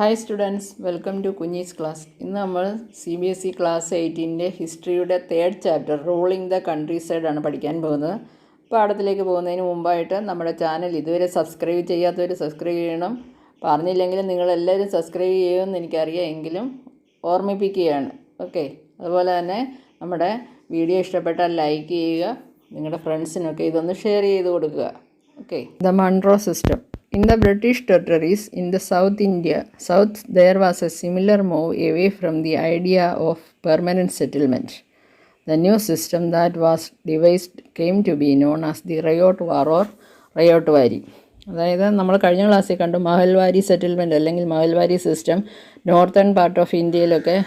Hi students, welcome to കുഞ്ഞീസ് class. ഇന്ന് നമ്മൾ CBSE ക്ലാസ് 8ൻ്റെ ഹിസ്റ്ററിയുടെ 3rd chapter ruling the country സൈഡാണ് പഠിക്കാൻ പോകുന്നത്. പാഠത്തിലേക്ക് പോകുന്നതിന് മുമ്പായിട്ട് നമ്മുടെ ചാനൽ ഇതുവരെ സബ്സ്ക്രൈബ് ചെയ്യാത്തവർ സബ്സ്ക്രൈബ് ചെയ്യണം. പറഞ്ഞില്ലെങ്കിലും നിങ്ങളെല്ലാവരും സബ്സ്ക്രൈബ് ചെയ്യുമെന്ന് എനിക്കറിയാം, എങ്കിലും ഓർമ്മിപ്പിക്കുകയാണ്. ഓക്കെ, അതുപോലെ തന്നെ നമ്മുടെ വീഡിയോ ഇഷ്ടപ്പെട്ടാൽ ലൈക്ക് ചെയ്യുക, നിങ്ങളുടെ ഫ്രണ്ട്സിനൊക്കെ ഇതൊന്ന് ഷെയർ ചെയ്ത് കൊടുക്കുക. Okay, the Munro system. In the British territories in the South, there was a similar move away from the idea of permanent settlement. The new system that was devised came to be known as the Ryot War or Ryot Wari. അതായത് നമ്മൾ കഴിഞ്ഞ ക്ലാസ്സിൽ കണ്ടു Mahalwari settlement അല്ലെങ്കിൽ Mahalwari system northern part of ഇന്ത്യയിലൊക്കെ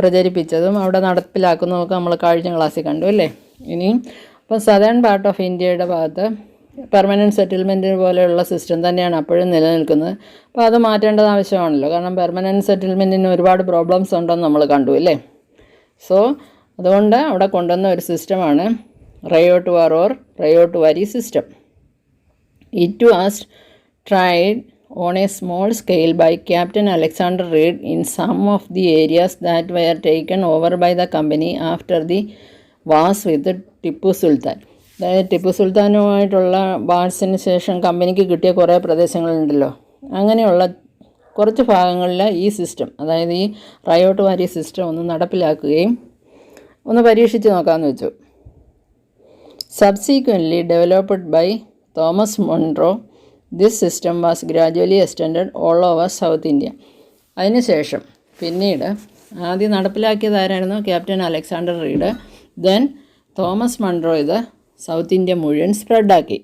പ്രചരിപ്പിച്ചതും അവിടെ നടപ്പിലാക്കുന്നതൊക്കെ നമ്മൾ കഴിഞ്ഞ ക്ലാസ്സിൽ കണ്ടു അല്ലേ. ഇനിയും ഇപ്പോൾ സദേൺ പാർട്ട് ഓഫ് ഇന്ത്യയുടെ ഭാഗത്ത് പെർമനൻറ്റ് സെറ്റിൽമെൻറ്റ് പോലെയുള്ള സിസ്റ്റം തന്നെയാണ് അപ്പോഴും നിലനിൽക്കുന്നത്. അപ്പോൾ അത് മാറ്റേണ്ടത് ആവശ്യമാണല്ലോ, കാരണം പെർമനൻറ്റ് സെറ്റിൽമെൻറ്റിന് ഒരുപാട് പ്രോബ്ലംസ് ഉണ്ടെന്ന് നമ്മൾ കണ്ടു അല്ലേ. സോ അതുകൊണ്ട് അവിടെ കൊണ്ടുവന്ന ഒരു സിസ്റ്റമാണ് ryotwar or ryotwari system. It was tried on a small scale by Captain Alexander Read in some of the areas that were taken over by the company after the wars with Tipu Sultan. അതായത് ടിപ്പു സുൽത്താനുമായിട്ടുള്ള വാഴ്സിന് ശേഷം കമ്പനിക്ക് കിട്ടിയ കുറേ പ്രദേശങ്ങളുണ്ടല്ലോ, അങ്ങനെയുള്ള കുറച്ച് ഭാഗങ്ങളിൽ ഈ system, അതായത് ഈ റയോട്ട് വാരി സിസ്റ്റം ഒന്ന് നടപ്പിലാക്കുകയും ഒന്ന് പരീക്ഷിച്ച് നോക്കാമെന്ന് വെച്ചു. Subsequently developed by Thomas Munro, this system was gradually extended all over south India. അതിനുശേഷം പിന്നീട് ആദ്യം നടപ്പിലാക്കിയതാരായിരുന്നു? Captain Alexander Read. Then Thomas Munro ഇത് സൗത്ത് ഇന്ത്യ മുഴുവൻ സ്പ്രെഡാക്കി.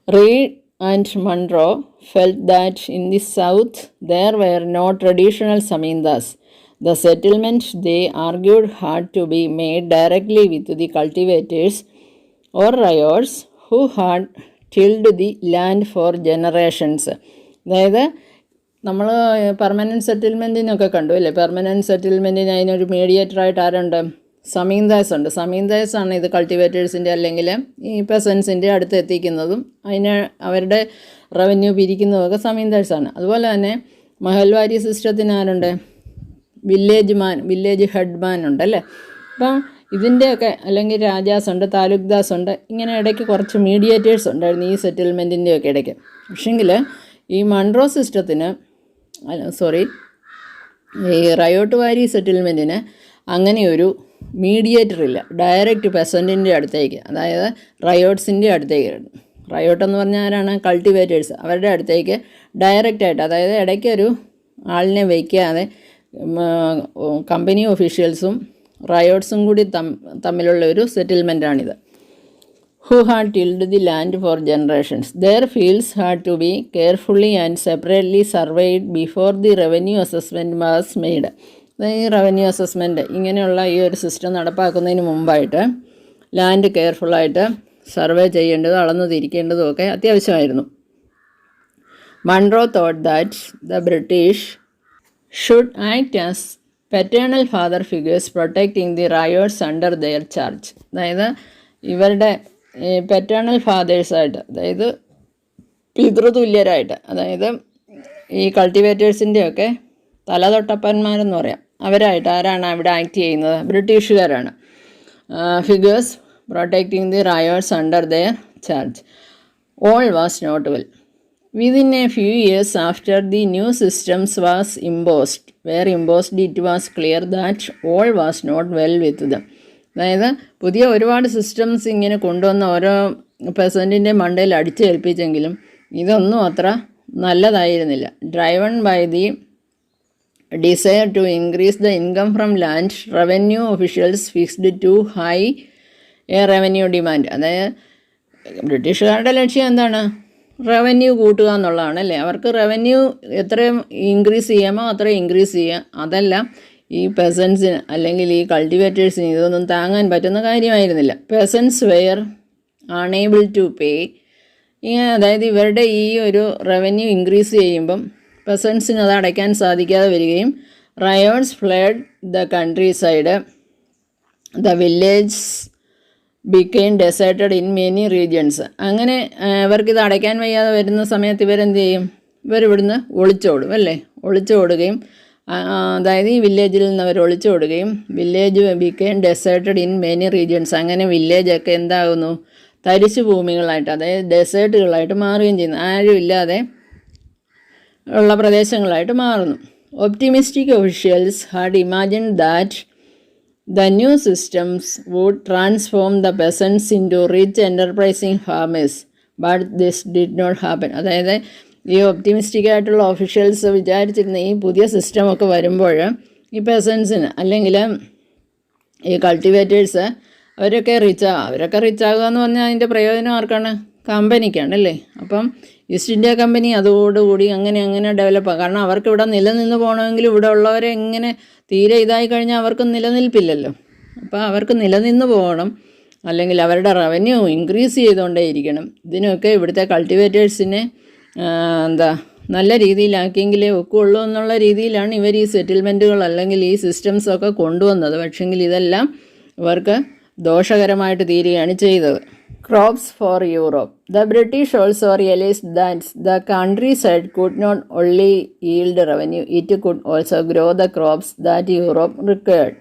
Read and Munro felt that in the south there were no traditional zamindars. The settlement, they argued, had to be made directly with the cultivators or ryots who had tilled the land for generations. അതായത് നമ്മൾ permanent സെറ്റിൽമെൻറ്റിനൊക്കെ കണ്ടു അല്ലേ. Permanent സെറ്റിൽമെൻറ്റിന് അതിനൊരു മീഡിയേറ്ററായിട്ട് ആരുണ്ട്? സമീന്ദാസ് ഉണ്ട്. സമീന്ദാസാണ് ഇത് കൾട്ടിവേറ്റേഴ്സിൻ്റെ അല്ലെങ്കിൽ ഈ പെസൻസിൻ്റെ അടുത്ത് എത്തിക്കുന്നതും അതിന് അവരുടെ റവന്യൂ പിരിക്കുന്നതൊക്കെ സമീന്ദാസാണ്. അതുപോലെ തന്നെ മഹൽവാരി സിസ്റ്റത്തിന് ആരുണ്ട്? വില്ലേജ് ഹെഡ്മാൻ ഉണ്ടല്ലേ. അപ്പം ഇതിൻ്റെയൊക്കെ അല്ലെങ്കിൽ രാജാസുണ്ട്, താലൂക്ക്ദാസ് ഉണ്ട്, ഇങ്ങനെ ഇടയ്ക്ക് കുറച്ച് മീഡിയേറ്റേഴ്സ് ഉണ്ടായിരുന്നു ഈ സെറ്റിൽമെൻറ്റിൻ്റെയൊക്കെ ഇടയ്ക്ക്. പക്ഷെങ്കിൽ ഈ മൺട്രോ സിസ്റ്റത്തിന് ഈ റയോട്ട് വാരി സെറ്റിൽമെൻറ്റിന് അങ്ങനെയൊരു മീഡിയേറ്റർ ഇല്ല. ഡയറക്റ്റ് പെസൻറ്റിൻ്റെ അടുത്തേക്ക്, അതായത് റയോട്ട്സിൻ്റെ അടുത്തേക്ക്, റയോട്ട് എന്ന് പറഞ്ഞാൽ ആരാണ്? കൾട്ടിവേറ്റേഴ്സ്, അവരുടെ അടുത്തേക്ക് ഡയറക്റ്റായിട്ട്, അതായത് ഇടയ്ക്കൊരു ആളിനെ വയ്ക്കാതെ കമ്പനി ഒഫീഷ്യൽസും റയോട്ട്സും കൂടി തമ്മിലുള്ള ഒരു സെറ്റിൽമെൻറ്റാണിത്. Who had tilled the land for generations. Their fields had to be carefully and separately surveyed before the revenue assessment was made. ഈ റവന്യൂ അസസ്മെൻറ്റ് ഇങ്ങനെയുള്ള ഈ ഒരു സിസ്റ്റം നടപ്പാക്കുന്നതിന് മുമ്പായിട്ട് ലാൻഡ് കെയർഫുള്ളായിട്ട് സർവേ ചെയ്യേണ്ടതും അളന്നു തിരിക്കേണ്ടതും ഒക്കെ അത്യാവശ്യമായിരുന്നു. Munro thought that the British should act as paternal father figures protecting the riots under their charge. അതായത് ഇവരുടെ പെറ്റേണൽ ഫാദേഴ്സായിട്ട്, അതായത് പിതൃതുല്യരായിട്ട്, അതായത് ഈ കൾട്ടിവേറ്റേഴ്സിൻ്റെയൊക്കെ തലതൊട്ടപ്പന്മാരെന്ന് പറയാം, അവരായിട്ട് ആരാണ് അവിടെ ആക്ട് ചെയ്യുന്നത്? ബ്രിട്ടീഷുകാരാണ്. Figures protecting the riots under their charge. All was not well. Within a few years after the new systems was imposed, it was clear that all was not well with them. അതായത് പുതിയ ഒരുപാട് systems ഇങ്ങനെ കൊണ്ടുവന്ന ഓരോ പെസൻറ്റിൻ്റെ മണ്ടയിൽ അടിച്ചേൽപ്പിച്ചെങ്കിലും ഇതൊന്നും അത്ര നല്ലതായിരുന്നില്ല. Driven by the desire to increase the income from land, revenue officials fixed too high a revenue demand. അതായത് ബ്രിട്ടീഷുകാരുടെ ലക്ഷ്യം എന്താണ്? റവന്യൂ കൂട്ടുക എന്നുള്ളതാണ് അല്ലേ. അവർക്ക് റവന്യൂ എത്രയും ഇൻക്രീസ് ചെയ്യാമോ അത്രയും ഇൻക്രീസ് ചെയ്യുക. അതല്ല ഈ പെസൻസിന് അല്ലെങ്കിൽ ഈ കൾട്ടിവേറ്റേഴ്സിന് ഇതൊന്നും താങ്ങാൻ പറ്റുന്ന കാര്യമായിരുന്നില്ല. Peasants were unable to pay. അതായത് ഇവരുടെ ഈ ഒരു റവന്യൂ ഇൻക്രീസ് ചെയ്യുമ്പം പെസൻസിന് അത് അടയ്ക്കാൻ സാധിക്കാതെ വരികയും riots flood the country side. The village became deserted in many regions. അങ്ങനെ ഇവർക്കിത് അടയ്ക്കാൻ വയ്യാതെ വരുന്ന സമയത്ത് ഇവരെന്ത് ചെയ്യും? ഇവരിവിടുന്ന് ഒളിച്ചോടും അല്ലേ? ഒളിച്ചോടുകയും അതായത് ഈ വില്ലേജിൽ നിന്ന് അവർ ഒളിച്ചോടുകയും village became deserted in many regions. അങ്ങനെ വില്ലേജൊക്കെ എന്താകുന്നു? തരിശു ഭൂമികളായിട്ട്, അതായത് ഡെസേർട്ടുകളായിട്ട് മാറുകയും ചെയ്യുന്നു. ആരും ഇല്ലാതെ ഉള്ള പ്രദേശങ്ങളായിട്ട് മാറുന്നു. Optimistic officials had imagined that the new systems would transform the peasants into rich enterprising farmers, but this did not happen. അതായത് ഈ ഒപ്റ്റിമിസ്റ്റിക് ആയിട്ടുള്ള ഒഫീഷ്യൽസ് വിചാരിച്ചിരുന്ന ഈ പുതിയ സിസ്റ്റമൊക്കെ വരുമ്പോൾ ഈ പെസൻസിന് അല്ലെങ്കിൽ ഈ കൾട്ടിവേറ്റേഴ്സ് അവരൊക്കെ റിച്ചാകുക എന്ന് പറഞ്ഞാൽ അതിൻ്റെ പ്രയോജനം ആർക്കാണ്? കമ്പനിക്കാണ് അല്ലേ? അപ്പം ഈസ്റ്റ് ഇന്ത്യ കമ്പനി അതോടുകൂടി അങ്ങനെ ഡെവലപ്പാകും. കാരണം അവർക്ക് ഇവിടെ നിലനിന്ന് പോകണമെങ്കിൽ ഇവിടെ ഉള്ളവരെ എങ്ങനെ തീരെ ഇതായി കഴിഞ്ഞാൽ അവർക്ക് നിലനിൽപ്പില്ലല്ലോ. അപ്പോൾ അവർക്ക് നിലനിന്ന് പോകണം, അല്ലെങ്കിൽ അവരുടെ റവന്യൂ ഇൻക്രീസ് ചെയ്തുകൊണ്ടേയിരിക്കണം. ഇതിനൊക്കെ ഇവിടുത്തെ കൾട്ടിവേറ്റേഴ്സിനെ നല്ല രീതിയിലാക്കിയെങ്കിലേ ഒക്കുള്ളൂ എന്നുള്ള രീതിയിലാണ് ഇവർ ഈ സെറ്റിൽമെൻറ്റുകൾ അല്ലെങ്കിൽ ഈ സിസ്റ്റംസൊക്കെ കൊണ്ടുവന്നത്. പക്ഷെങ്കിൽ ഇതെല്ലാം ഇവർക്ക് ദോഷകരമായിട്ട് തീരുകയാണ് ചെയ്തത്. Crops for Europe. The British also realized that the countryside could not only yield revenue, it could also grow the crops that Europe required.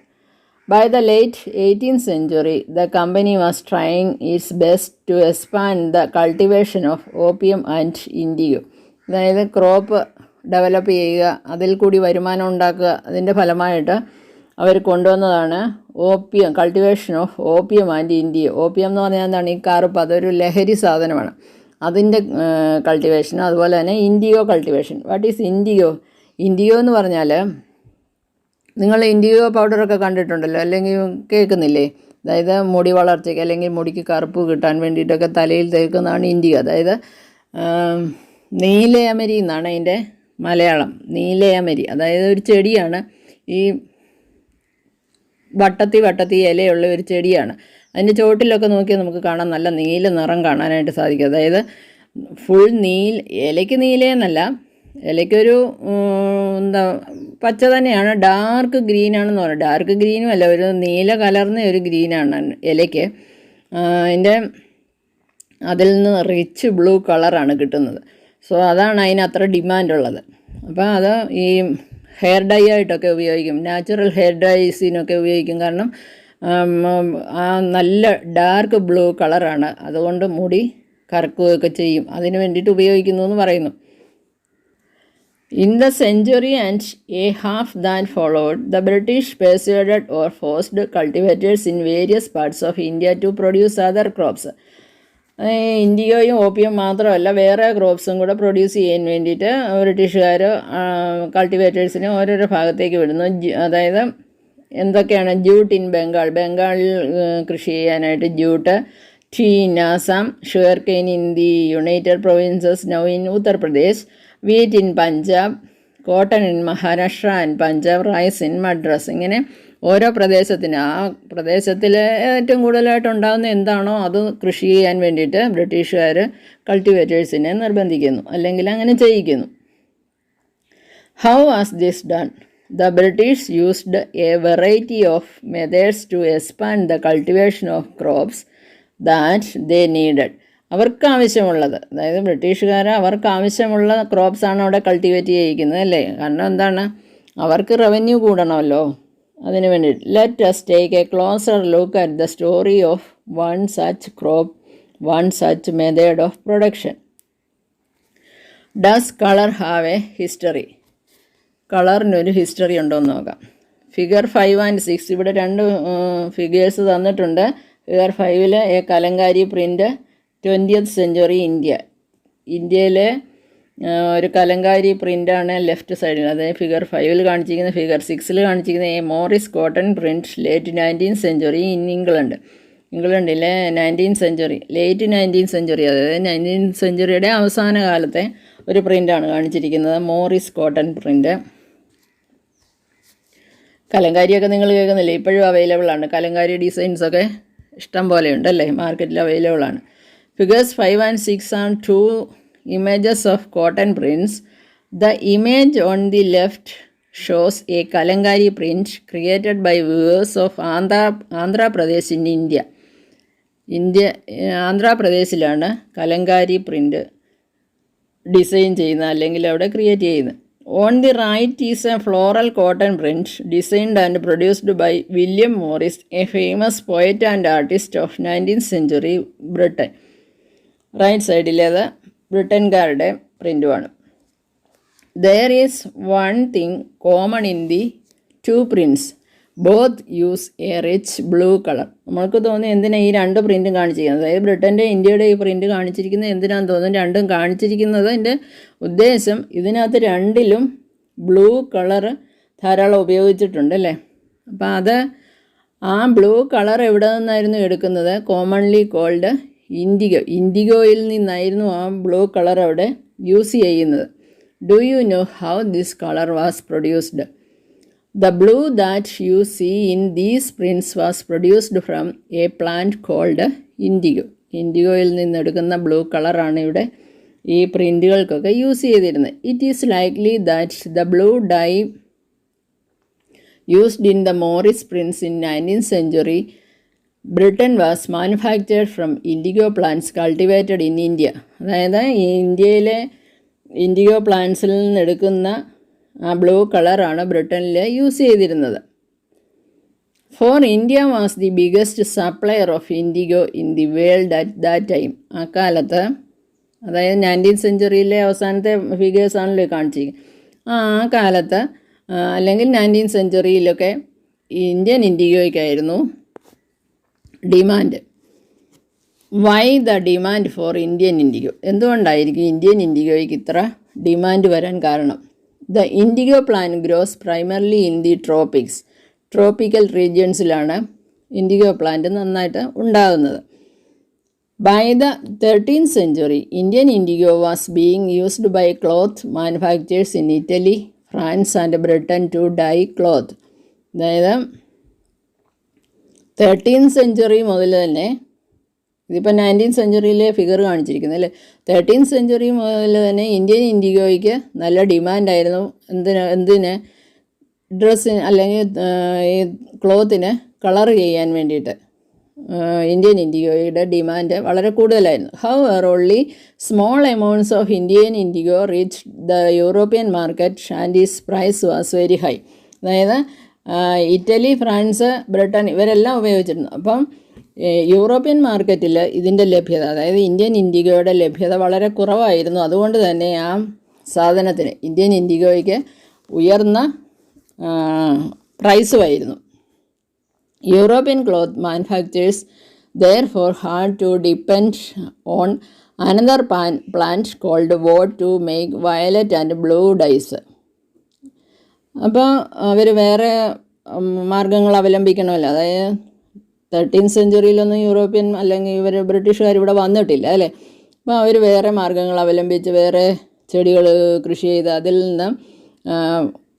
By the late 18th century, the company was trying its best to expand the cultivation of opium and indigo. അതായത് crop develop ചെയ്യുക, അതിൽ കൂടി വരുമാനം ഉണ്ടാക്കുക. അതിൻ്റെ ഫലമായിട്ട് അവർ കൊണ്ടുവന്നതാണ് opium, cultivation of opium and India. Opium എന്ന് പറഞ്ഞാൽ എന്താണ്? ഈ കറുപ്പ്, അതൊരു ലഹരി സാധനമാണ്. അതിൻ്റെ കൾട്ടിവേഷൻ, അതുപോലെ തന്നെ IndiGo cultivation. What is IndiGo? IndiGo എന്ന് പറഞ്ഞാൽ നിങ്ങൾ ഇൻഡിഗോ പൗഡറൊക്കെ കണ്ടിട്ടുണ്ടല്ലോ, അല്ലെങ്കിൽ കേൾക്കുന്നില്ലേ? അതായത് മുടി വളർച്ചയ്ക്ക് അല്ലെങ്കിൽ മുടിക്ക് കറുപ്പ് കിട്ടാൻ വേണ്ടിയിട്ടൊക്കെ തലയിൽ തേക്കുന്നതാണ് ഇൻഡിഗോ. അതായത് നീലയമരി എന്നാണ് അതിൻ്റെ മലയാളം. നീലയമരി അതായത് ഒരു ചെടിയാണ്. ഈ വട്ടത്തി ഇലയുള്ള ഒരു ചെടിയാണ്. അതിൻ്റെ ചുവട്ടിലൊക്കെ നോക്കിയാൽ നമുക്ക് കാണാൻ നല്ല നീല നിറം കാണാനായിട്ട് സാധിക്കും. അതായത് ഫുൾ ഇലയ്ക്ക് നീലയെന്നല്ല, ഇലയ്ക്കൊരു പച്ച തന്നെയാണ്, ഡാർക്ക് ഗ്രീനാണെന്ന് പറയുന്നത്. ഡാർക്ക് ഗ്രീനും അല്ല, ഒരു നീല കലർന്ന ഒരു ഗ്രീനാണ് ഇലയ്ക്ക്. അതിൽ നിന്ന് റിച്ച് ബ്ലൂ കളറാണ് കിട്ടുന്നത്. സോ അതാണ് അതിന് അത്ര ഡിമാൻഡുള്ളത്. അപ്പോൾ അത് ഈ ഹെയർ ഡൈ ആയിട്ടൊക്കെ ഉപയോഗിക്കും, നാച്ചുറൽ ഹെയർ ഡൈസിനൊക്കെ ഉപയോഗിക്കും. കാരണം നല്ല ഡാർക്ക് ബ്ലൂ കളറാണ്, അതുകൊണ്ട് മുടി കറക്കുകയൊക്കെ ചെയ്യും. അതിന് വേണ്ടിയിട്ട് ഉപയോഗിക്കുന്നു എന്ന് പറയുന്നു. In the century and a half that followed, the British persuaded or forced cultivators in various parts of India to produce other crops. ഇൻഡിഗോയും ഓപ്പിയം മാത്രമല്ല, വേറെ ക്രോപ്സും കൂടെ പ്രൊഡ്യൂസ് ചെയ്യാൻ വേണ്ടിയിട്ട് ബ്രിട്ടീഷുകാർ കൾട്ടിവേറ്റേഴ്സിനെ ഓരോരോ ഭാഗത്തേക്ക് വിടുന്നു. അതായത് എന്തൊക്കെയാണ്? ജൂട്ട് ഇൻ ബംഗാളിൽ കൃഷി ചെയ്യാനായിട്ട് jute, tea in Assam, sugar cane in the United provinces now in Uttar Pradesh, wheat in Punjab, cotton in Maharashtra and Punjab, rice in Madras. ഇങ്ങനെ ഓരോ പ്രദേശത്തിന് ആ പ്രദേശത്തിൽ ഏറ്റവും കൂടുതലായിട്ട് ഉണ്ടാകുന്ന എന്താണോ അത് കൃഷി ചെയ്യാൻ വേണ്ടിയിട്ട് ബ്രിട്ടീഷുകാർ കൾട്ടിവേറ്റേഴ്സിനെ നിർബന്ധിക്കുന്നു, അല്ലെങ്കിൽ അങ്ങനെ ചെയ്യിക്കുന്നു. How was this done? The British used a variety of methods to expand the cultivation of crops that they needed. അവർക്ക് ആവശ്യമുള്ളത്, അതായത് ബ്രിട്ടീഷുകാർ അവർക്ക് ആവശ്യമുള്ള ക്രോപ്സാണ് അവിടെ കൾട്ടിവേറ്റ് ചെയ്യിക്കുന്നത് അല്ലേ? കാരണം എന്താണ്? അവർക്ക് റവന്യൂ കൂടണമല്ലോ. അതിന് വേണ്ടിയിട്ട് let us take a closer look at the story of one such crop, one such method of production. Does color have a history? കളറിനൊരു ഹിസ്റ്ററി ഉണ്ടോ എന്ന് നോക്കാം. ഫിഗർ 5 and 6 ഇവിടെ രണ്ട് ഫിഗേഴ്സ് തന്നിട്ടുണ്ട്. Figure 5 A Kalamkari print 20th century ഇന്ത്യയിലെ ഒരു കലങ്കാരി പ്രിൻ്റാണ് ലെഫ്റ്റ് സൈഡിൽ. അതായത് ഫിഗർ 5 കാണിച്ചിരിക്കുന്ന, ഫിഗർ 6 കാണിച്ചിരിക്കുന്ന a Morris cotton print late 19th century in ഇംഗ്ലണ്ടിലെ 19th century, late 19th century, അതായത് 19th centuryയുടെ അവസാന കാലത്തെ ഒരു പ്രിൻ്റാണ് കാണിച്ചിരിക്കുന്നത്, മോറിസ് കോട്ടൺ പ്രിൻ്റ്. കലങ്കാരിയൊക്കെ നിങ്ങൾ കേൾക്കുന്നില്ലേ? ഇപ്പോഴും അവൈലബിൾ ആണ്. കലങ്കാരി ഡിസൈൻസൊക്കെ ഇഷ്ടം പോലെയുണ്ട് അല്ലേ? മാർക്കറ്റിൽ അവൈലബിൾ ആണ്. Figures 5 and 6 are two images of cotton prints. The image on the left shows a Kalangari print created by weavers of Andhra Pradesh in India. ആന്ധ്രാപ്രദേശിലാണ് കലങ്കാരി പ്രിൻ്റ് ഡിസൈൻ ചെയ്യുന്നത് അല്ലെങ്കിൽ അവിടെ ക്രിയേറ്റ് ചെയ്യുന്നത്. On the right is a floral cotton print designed and produced by William Morris, a famous poet and artist of 19th century Britain. Right സൈഡിലേത് ബ്രിട്ടൻകാരുടെ പ്രിൻറ്റുമാണ്. There is one thing common in the two prints, both use a rich blue colour. നമ്മൾക്ക് തോന്നുന്നു എന്തിനാണ് ഈ രണ്ട് പ്രിൻറ്റും കാണിച്ചിരിക്കുന്നത്, അതായത് ബ്രിട്ടൻ്റെ ഇന്ത്യയുടെ ഈ പ്രിൻറ്റ് കാണിച്ചിരിക്കുന്നത് എന്തിനാണെന്ന് തോന്നുന്നു. രണ്ടും കാണിച്ചിരിക്കുന്നത് എൻ്റെ ഉദ്ദേശം ഇതിനകത്ത് രണ്ടിലും ബ്ലൂ കളർ ധാരാളം ഉപയോഗിച്ചിട്ടുണ്ട് അല്ലേ. അപ്പം അത് ആ ബ്ലൂ കളർ എവിടെ നിന്നായിരുന്നു എടുക്കുന്നത്? Commonly called IndiGo. ഇൻഡിഗോയിൽ നിന്നായിരുന്നു ആ ബ്ലൂ കളർ അവിടെ യൂസ് ചെയ്യുന്നത്. Do you know how this colour was produced? The blue that you see in these prints was produced from a plant called indigo. ഇൻഡിഗോയിൽ നിന്നെടുക്കുന്ന blue കളറാണ് ഇവിടെ ഈ പ്രിൻറ്റുകൾക്കൊക്കെ യൂസ് ചെയ്തിരുന്നത്. It is likely that the blue dye used in the Morris prints in 19th century Britain was manufactured from indigo plants cultivated in India. അതായത് ഇന്ത്യയിലെ IndiGo പ്ലാന്റ്സിൽ നിന്നെടുക്കുന്ന ആ ബ്ലൂ കളറാണ് ബ്രിട്ടനിൽ യൂസ് ചെയ്തിരുന്നത്. For India was the biggest supplier of IndiGo in the world at that time. ആ കാലത്ത്, അതായത് 19th century അവസാനത്തെ ഫിഗേഴ്സാണല്ലോ കാണിച്ചിരിക്കുന്നത്. ആ കാലത്ത് അല്ലെങ്കിൽ 19th century ഇന്ത്യൻ ഇൻഡിഗോയ്ക്കായിരുന്നു demand. Why the demand for Indian indigo? എന്തുകൊണ്ടായിരിക്കും ഇന്ത്യൻ ഇൻഡിഗോയ്ക്ക് ഇത്ര ഡിമാൻഡ് വരാൻ കാരണം? The indigo plant grows primarily in the tropics. Tropical റീജിയൻസിലാണ് ഇൻഡിഗോ പ്ലാന്റ് നന്നായിട്ട് ഉണ്ടാകുന്നത്. By the 13th century, Indian indigo was being used by cloth manufacturers in Italy, France and Britain to dye cloth. അതായത് 13th century മുതൽ തന്നെ, ഇതിപ്പോൾ 19th century figure കാണിച്ചിരിക്കുന്നത് അല്ലേ, 13th century മുതൽ തന്നെ ഇന്ത്യൻ ഇൻഡിഗോയ്ക്ക് നല്ല ഡിമാൻഡായിരുന്നു. എന്തിന്? ഡ്രസ്സിന് അല്ലെങ്കിൽ ഈ ക്ലോത്തിന് കളർ ചെയ്യാൻ വേണ്ടിയിട്ട് ഇന്ത്യൻ ഇൻഡിഗോയുടെ ഡിമാൻഡ് വളരെ കൂടുതലായിരുന്നു. However only small amounts of Indian indigo reach the European market and its price was very high. അതായത് ഇറ്റലി, ഫ്രാൻസ്, ബ്രിട്ടൻ ഇവരെല്ലാം ഉപയോഗിച്ചിരുന്നു. അപ്പം യൂറോപ്യൻ മാർക്കറ്റിൽ ഇതിൻ്റെ ലഭ്യത, അതായത് ഇന്ത്യൻ ഇൻഡിഗോയുടെ ലഭ്യത വളരെ കുറവായിരുന്നു. അതുകൊണ്ട് തന്നെ ആ സാധനത്തിന്, ഇന്ത്യൻ ഇൻഡിഗോയ്ക്ക് ഉയർന്ന പ്രൈസുമായിരുന്നു. European cloth manufacturers therefore had to depend on another plant called woad to make violet and blue dyes. അപ്പോൾ അവർ വേറെ മാർഗങ്ങൾ അവലംബിക്കണമല്ലോ. അതായത് 13th century യൂറോപ്യൻ അല്ലെങ്കിൽ ഇവർ ബ്രിട്ടീഷുകാർ ഇവിടെ വന്നിട്ടില്ല അല്ലേ. അപ്പോൾ അവർ വേറെ മാർഗങ്ങൾ അവലംബിച്ച് വേറെ ചെടികൾ കൃഷി ചെയ്ത് അതിൽ നിന്ന്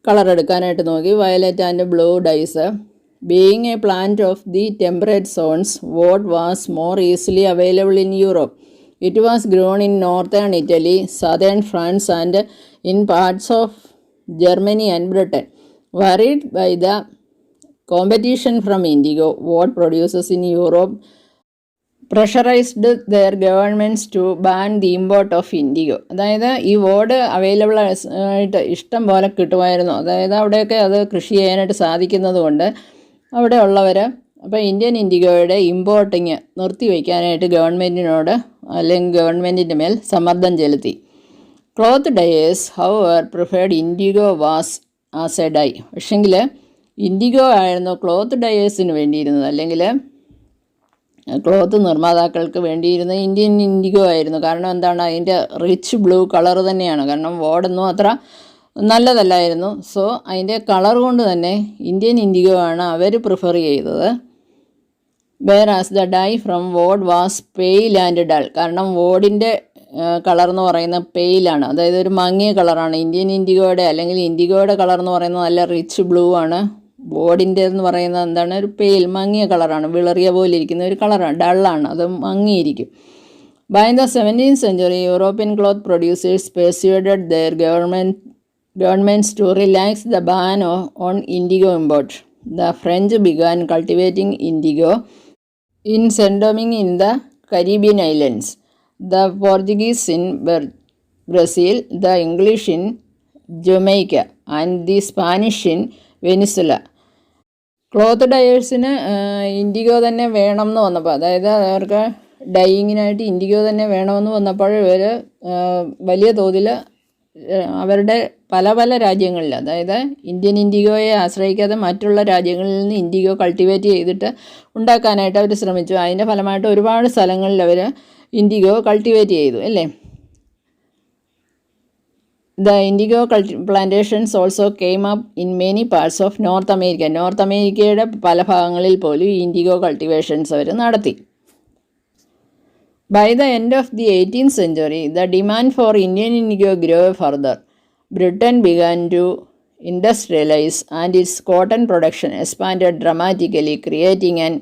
കളർ എടുക്കാനായിട്ട് നോക്കി. Violet and blue dyes. Being a plant of the temperate zones, woad was more easily available in Europe. It was grown in northern Italy, southern France and in parts of Germany and Britain. Worried by the competition from indigo, woad producers in Europe pressurized their governments to ban the import of indigo. അതായത് ഈ wood available ആയിട്ട് ഇഷ്ടം പോലെ കിട്ടുമായിരുന്നു. അതായത് അവിടെയൊക്കെ അത് കൃഷി ചെയ്യാനായിട്ട് സാധിക്കുന്നത് കൊണ്ട് അവിടെ ഉള്ളവർ അപ്പോൾ ഇന്ത്യൻ ഇൻഡിഗോയുടെ ഇമ്പോർട്ടിങ് നിർത്തിവെക്കാനായിട്ട് ഗവൺമെൻറ്റിനോട് അല്ലെങ്കിൽ ഗവൺമെൻറ്റിൻ്റെ മേൽ സമ്മർദ്ദം ചെലുത്തി. Cloth dyers however preferred indigo was as a dye. പക്ഷെങ്കിൽ ഇൻഡിഗോ ആയിരുന്നു ക്ലോത്ത് ഡയേഴ്സിന് വേണ്ടിയിരുന്നത്, അല്ലെങ്കിൽ ക്ലോത്ത് നിർമ്മാതാക്കൾക്ക് വേണ്ടിയിരുന്ന ഇന്ത്യൻ ഇൻഡിഗോ ആയിരുന്നു. കാരണം എന്താണ്? അതിൻ്റെ റിച്ച് ബ്ലൂ കളർ തന്നെയാണ്. കാരണം വോഡൊന്നും അത്ര നല്ലതല്ലായിരുന്നു. സോ അതിൻ്റെ കളർ കൊണ്ട് തന്നെ ഇന്ത്യൻ ഇൻഡിഗോ ആണ് അവർ പ്രിഫർ ചെയ്തത്. Whereas the dye from woad was pale and dull. കാരണം വോഡിൻ്റെ കളർ എന്ന് പറയുന്ന പെയിലാണ്, അതായത് ഒരു മങ്ങിയ കളറാണ്. ഇന്ത്യൻ ഇൻഡിഗോയുടെ അല്ലെങ്കിൽ ഇൻഡിഗോയുടെ കളർ എന്ന് പറയുന്നത് നല്ല റിച്ച് ബ്ലൂ ആണ്. വോഡിൻ്റെ എന്ന് പറയുന്നത് എന്താണ്? ഒരു പെയിൽ മങ്ങിയ കളറാണ്, വിളറിയ പോലെ ഇരിക്കുന്ന ഒരു കളറാണ്, ഡള്ളാണ്, അത് മങ്ങിയിരിക്കും. By the 17th century, European cloth producers persuaded their governments to relax the ban on indigo import. The French began cultivating indigo in Saint-Domingue in the Caribbean islands, the Portuguese in Brazil, the English in Jamaica, and the Spanish in Venezuela. Cloth ഡയേഴ്സിന് indigo തന്നെ വേണം എന്ന് വന്നപ്പോൾ, അതായത് അവർക്ക് ഡൈയിങ്ങിനായിട്ട് IndiGo തന്നെ വേണമെന്ന് വന്നപ്പോൾ ഇവർ വലിയ തോതിൽ അവരുടെ പല പല രാജ്യങ്ങളിൽ, അതായത് ഇന്ത്യൻ ഇൻഡിഗോയെ ആശ്രയിക്കാതെ മറ്റുള്ള രാജ്യങ്ങളിൽ നിന്ന് ഇൻഡിഗോ കൾട്ടിവേറ്റ് ചെയ്തിട്ട് ഉണ്ടാക്കാനായിട്ട് അവർ ശ്രമിച്ചു. അതിൻ്റെ ഫലമായിട്ട് ഒരുപാട് സ്ഥലങ്ങളിൽ അവർ ഇൻഡിഗോ കൾട്ടിവേറ്റ് ചെയ്തു അല്ലേ. The indigo plantations also came up in many parts of North America. North അമേരിക്കയുടെ പല ഭാഗങ്ങളിൽ പോലും ഇൻഡിഗോ കൾട്ടിവേഷൻസ് അവർ നടത്തി. By the end of the 18th century, the demand for Indian indigo grew further. Britain began to industrialize and its cotton production expanded dramatically, creating an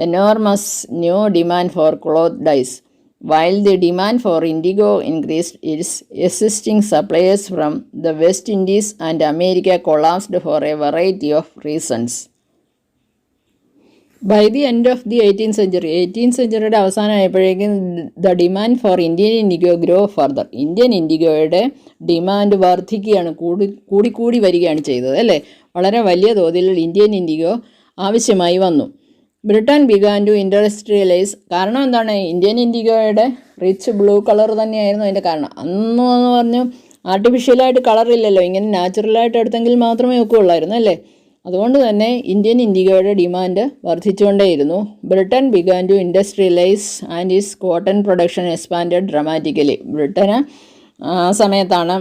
enormous new demand for cloth dyes. While the demand for indigo increased, its existing suppliers from the West Indies and America collapsed for a variety of reasons. By the end of the 18th century, 18th centuryയുടെ അവസാനമായപ്പോഴേക്കും the demand for Indian indigo grow further. Indian ഇൻഡിഗോയുടെ demand വർദ്ധിക്കുകയാണ്, കൂടി വരികയാണ് ചെയ്തത് അല്ലേ. വളരെ വലിയ തോതിൽ ഇന്ത്യൻ ഇൻഡിഗോ ആവശ്യമായി വന്നു. Britain began to industrialise. കാരണം എന്താണ്? ഇന്ത്യൻ ഇൻഡിഗോയുടെ റിച്ച് ബ്ലൂ കളർ തന്നെയായിരുന്നു അതിൻ്റെ കാരണം. അന്ന് പറഞ്ഞു ആർട്ടിഫിഷ്യലായിട്ട് കളറില്ലല്ലോ, ഇങ്ങനെ നാച്ചുറലായിട്ട് എടുത്തെങ്കിൽ മാത്രമേ ഒക്കെ ഉള്ളായിരുന്നു അല്ലേ. അതുകൊണ്ട് തന്നെ ഇന്ത്യൻ ഇൻഡിഗോയുടെ ഡിമാൻഡ് വർദ്ധിച്ചുകൊണ്ടേയിരുന്നു. Britain began to industrialise and its cotton production expanded dramatically. ബ്രിട്ടന് ആ സമയത്താണ്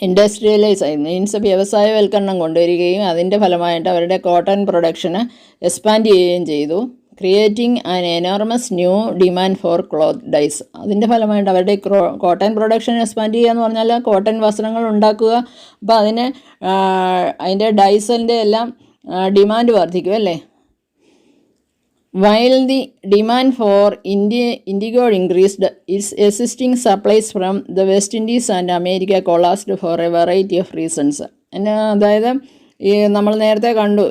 ഇൻഡസ്ട്രിയലൈസ് മീൻസ് വ്യവസായവൽക്കരണം കൊണ്ടുവരികയും അതിൻ്റെ ഫലമായിട്ട് അവരുടെ കോട്ടൺ പ്രൊഡക്ഷന് എക്സ്പാൻഡ് ചെയ്യുകയും ചെയ്തു. Creating an enormous new demand for cloth dyes. അതിൻ്റെ ഫലമായിട്ട് അവരുടെ കോട്ടൺ പ്രൊഡക്ഷൻ എക്സ്പാൻഡ് ചെയ്യുക എന്ന് പറഞ്ഞാൽ കോട്ടൺ വസ്ത്രങ്ങൾ ഉണ്ടാക്കുക. അപ്പോൾ അതിൻ്റെ ഡൈസിൻ്റെ എല്ലാം ഡിമാൻഡ് വർദ്ധിക്കും അല്ലേ. While the demand for indigo increased, its existing supplies from the West Indies and America collapsed for a variety of reasons. അതായത് നമ്മൾ നേരത്തെ കണ്ടു,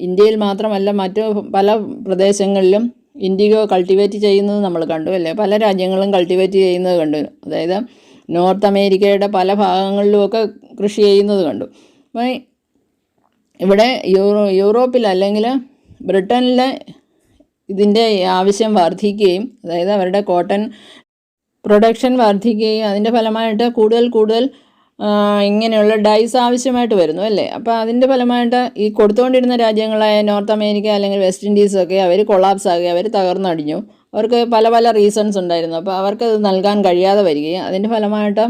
ഇന്ത്യയിൽ മാത്രമല്ല മറ്റു പല പ്രദേശങ്ങളിലും ഇൻഡിഗോ കൾട്ടിവേറ്റ് ചെയ്യുന്നത് നമ്മൾ കണ്ടു അല്ലേ. പല രാജ്യങ്ങളും കൾട്ടിവേറ്റ് ചെയ്യുന്നത് കണ്ടു. അതായത് നോർത്ത് അമേരിക്കയുടെ പല ഭാഗങ്ങളിലുമൊക്കെ കൃഷി ചെയ്യുന്നത് കണ്ടു. അപ്പോൾ ഇവിടെ യൂറോപ്പിൽ അല്ലെങ്കിൽ ബ്രിട്ടനിലെ ഇതിൻ്റെ ആവശ്യം വർദ്ധിക്കുകയും, അതായത് അവരുടെ കോട്ടൺ പ്രൊഡക്ഷൻ വർദ്ധിക്കുകയും അതിൻ്റെ ഫലമായിട്ട് കൂടുതൽ ഇങ്ങനെയുള്ള ഡൈസ് ആവശ്യമായിട്ട് വരുന്നു അല്ലേ. അപ്പോൾ അതിൻ്റെ ഫലമായിട്ട് ഈ കൊടുത്തുകൊണ്ടിരുന്ന രാജ്യങ്ങളായ നോർത്ത് അമേരിക്ക അല്ലെങ്കിൽ വെസ്റ്റ് ഇൻഡീസൊക്കെ അവർ കൊളാപ്സ് ആകുകയും അവർ തകർന്നടിഞ്ഞു. അവർക്ക് പല റീസൺസ് ഉണ്ടായിരുന്നു. അപ്പോൾ അവർക്കത് നൽകാൻ കഴിയാതെ വരികയും അതിൻ്റെ ഫലമായിട്ട്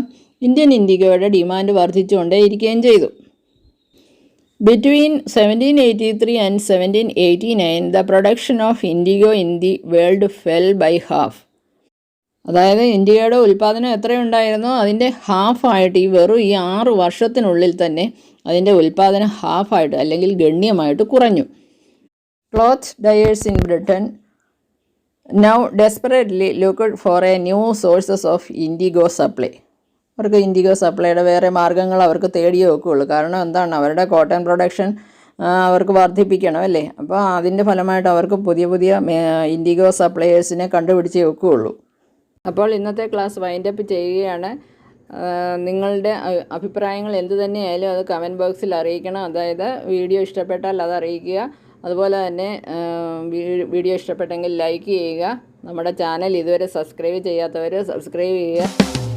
ഇന്ത്യൻ ഇൻഡിഗോയുടെ ഡിമാൻഡ് വർദ്ധിച്ചുകൊണ്ടേയിരിക്കുകയും ചെയ്തു. Between 1783 and 1789, the production of indigo in the world fell by half. അതായത് ഇന്ത്യയുടെ ഉൽപ്പാദനം എത്രയുണ്ടായിരുന്നോ അതിൻ്റെ ഹാഫായിട്ട് വെറും ഈ 6 വർഷത്തിനുള്ളിൽ തന്നെ അതിൻ്റെ ഉൽപ്പാദനം ഹാഫായിട്ട് അല്ലെങ്കിൽ ഗണ്യമായിട്ട് കുറഞ്ഞു. Cloth dyers in Britain now desperately looked for a new sources of indigo supply. അവർക്ക് ഇൻഡിഗോ സപ്ലൈയുടെ വേറെ മാർഗ്ഗങ്ങൾ അവർക്ക് തേടിയേ വെക്കുകയുള്ളൂ. കാരണം എന്താണ്? അവരുടെ കോട്ടൺ പ്രൊഡക്ഷൻ അവർക്ക് വർദ്ധിപ്പിക്കണം അല്ലേ. അപ്പോൾ അതിൻ്റെ ഫലമായിട്ട് അവർക്ക് പുതിയ ഇൻഡിഗോ സപ്ലയേഴ്സിനെ കണ്ടുപിടിച്ചേ വെക്കുകയുള്ളൂ. അപ്പോൾ ഇന്നത്തെ ക്ലാസ് വൈൻഡപ്പ് ചെയ്യുകയാണ്. നിങ്ങളുടെ അഭിപ്രായങ്ങൾ എന്തു തന്നെയായാലും അത് കമൻറ്റ് ബോക്സിൽ അറിയിക്കണം. അതായത് വീഡിയോ ഇഷ്ടപ്പെട്ടാൽ അത് അറിയിക്കുക. അതുപോലെ തന്നെ വീഡിയോ ഇഷ്ടപ്പെട്ടെങ്കിൽ ലൈക്ക് ചെയ്യുക. നമ്മുടെ ചാനൽ ഇതുവരെ സബ്സ്ക്രൈബ് ചെയ്യാത്തവർ സബ്സ്ക്രൈബ് ചെയ്യുക.